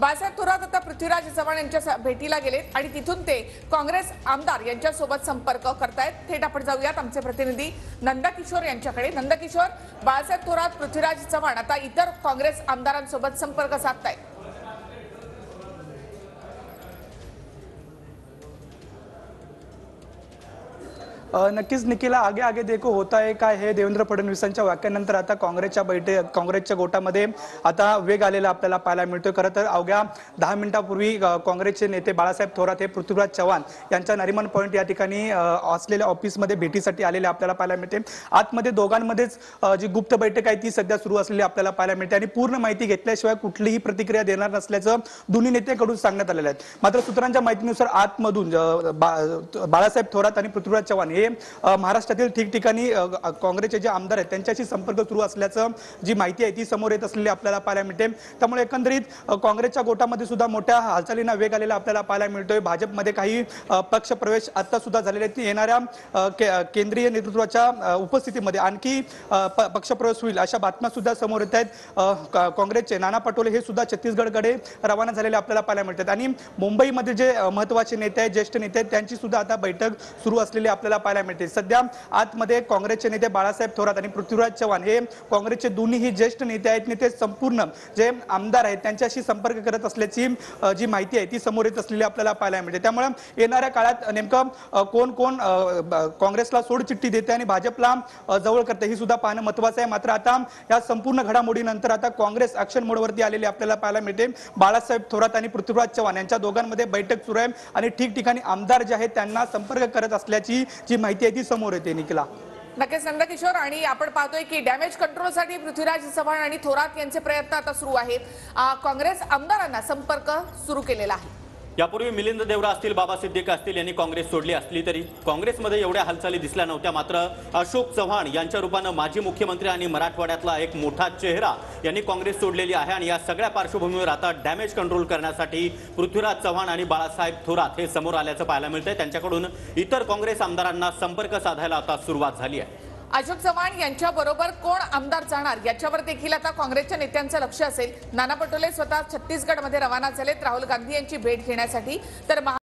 बाळासाहेब थोरात आता पृथ्वीराज चव्हाण यांच्या भेटीला गेलेत आणि तिथून ते काँग्रेस आमदार यांच्या सोबत संपर्क करतायत। थेट आपण जाऊयात आमचे प्रतिनिधी नंदकिशोर यांच्याकडे। नंदकिशोर, बाळासाहेब थोरात, पृथ्वीराज चव्हाण आता इतर काँग्रेस आमदारांसोबत संपर्क साधतायत। नक्कीच निखिला, आगे आगे देखो होता है काय हे देवेंद्र फडणवीसांच्या वाक्यानंतर आता काँग्रेसच्या गोटामध्ये आता वेग आलेला आपल्याला पाहायला मिळतोय। खरं तर अवघ्या 10 मिनिटांपूर्वी काँग्रेसचे नेते बाळासाहेब थोरात हे पृथ्वीराज चव्हाण यांच्या नरिमन पॉइंट या ठिकाणी असलेल्या ऑफिसमध्ये भेटीसाठी आलेले आपल्याला पाहायला मिळते। आतमध्ये दोघांमध्येच जी गुप्त बैठक आहे ती सध्या सुरू असलेली आपल्याला पाहायला मिळते आणि पूर्ण माहिती घेतल्याशिवाय कुठलीही प्रतिक्रिया देणार नसल्याचं दोन्ही नेत्यांकडून सांगण्यात आलेलं आहे। मात्र सूत्रांच्या माहितीनुसार आतमधून बाळासाहेब थोरात आणि पृथ्वीराज चव्हाण महाराष्ट्रातील ठिकठिकाणी काँग्रेसचे जे आमदार आहेत त्यांच्याशी संपर्क सुरू असल्याचं जी माहिती आहे ती समोर येत असलेली आपल्याला पाहायला मिळते। त्यामुळे एकंदरीत काँग्रेसच्या गोटामध्ये सुद्धा मोठ्या हालचालींना वेग आलेला आपल्याला पाहायला मिळतोय। भाजपमध्ये काही पक्ष प्रवेश आता सुद्धा झालेले आहेत। येणाऱ्या केंद्रीय नेतृत्वाच्या उपस्थितीमध्ये आणखी पक्षप्रवेश होईल अशा बातम्या सुद्धा समोर येत आहेत। काँग्रेसचे नाना पटोले हे सुद्धा छत्तीसगडकडे रवाना झालेले आपल्याला पाहायला मिळतात आणि मुंबईमध्ये जे महत्त्वाचे नेते आहेत, ज्येष्ठ नेते आहेत, त्यांची सुद्धा आता बैठक सुरू असलेली आपल्याला पाहायला मिळते। सध्या आतमध्ये काँग्रेसचे नेते बाळासाहेब थोरात आणि पृथ्वीराज चव्हाण हे काँग्रेसचे दोन्हीही ज्येष्ठ नेते आहेत आणि ते संपूर्ण जे आमदार आहेत त्यांच्याशी संपर्क करत असल्याची जी माहिती आहे ती समोर येत असलेली आपल्याला पाहायला मिळते। त्यामुळे येणाऱ्या काळात नेमकं कोण कोण काँग्रेसला सोडचिठ्ठी देते आणि भाजपला जवळ करते ही सुद्धा पाहणं महत्त्वाचं आहे। मात्र आता या संपूर्ण घडामोडीनंतर आता काँग्रेस ऍक्शन मोडवरती आलेली आपल्याला पाहायला मिळते। बाळासाहेब थोरात आणि पृथ्वीराज चव्हाण यांच्या दोघांमध्ये बैठक सुरू आहे आणि ठिकठिकाणी आमदार जे आहेत त्यांना संपर्क करत असल्याची जी माहिती आहे ती समोर येते। निखिला, नक्कीच नंदकिशोर, आणि आपण पाहतोय की डॅमेज कंट्रोलसाठी पृथ्वीराज चव्हाण आणि थोरात यांचे प्रयत्न आता सुरू आहेत। काँग्रेस आमदारांना संपर्क सुरू केलेला आहे। यापूर्वी मिलिंद देवरा असतील, बाबा सिद्दीक असतील यांनी काँग्रेस सोडली असली तरी काँग्रेसमध्ये एवढ्या हालचाली दिसल्या नव्हत्या। मात्र अशोक चव्हाण यांच्या रूपानं माजी मुख्यमंत्री आणि मराठवाड्यातला एक मोठा चेहरा यांनी काँग्रेस सोडलेली आहे आणि या सगळ्या पार्श्वभूमीवर आता डॅमेज कंट्रोल करण्यासाठी पृथ्वीराज चव्हाण आणि बाळासाहेब थोरात हे समोर आल्याचं पाहायला मिळतंय। त्यांच्याकडून इतर काँग्रेस आमदारांना संपर्क साधायला आता सुरुवात झाली आहे। अशोक चव्हाण यांच्या बरोबर कोण आमदार जाणार याच्यावर देखील आता काँग्रेसच्या नेत्यांचं लक्ष असेल। नाना पटोले स्वतः छत्तीसगडमध्ये रवाना झालेत राहुल गांधी यांची भेट घेण्यासाठी, तर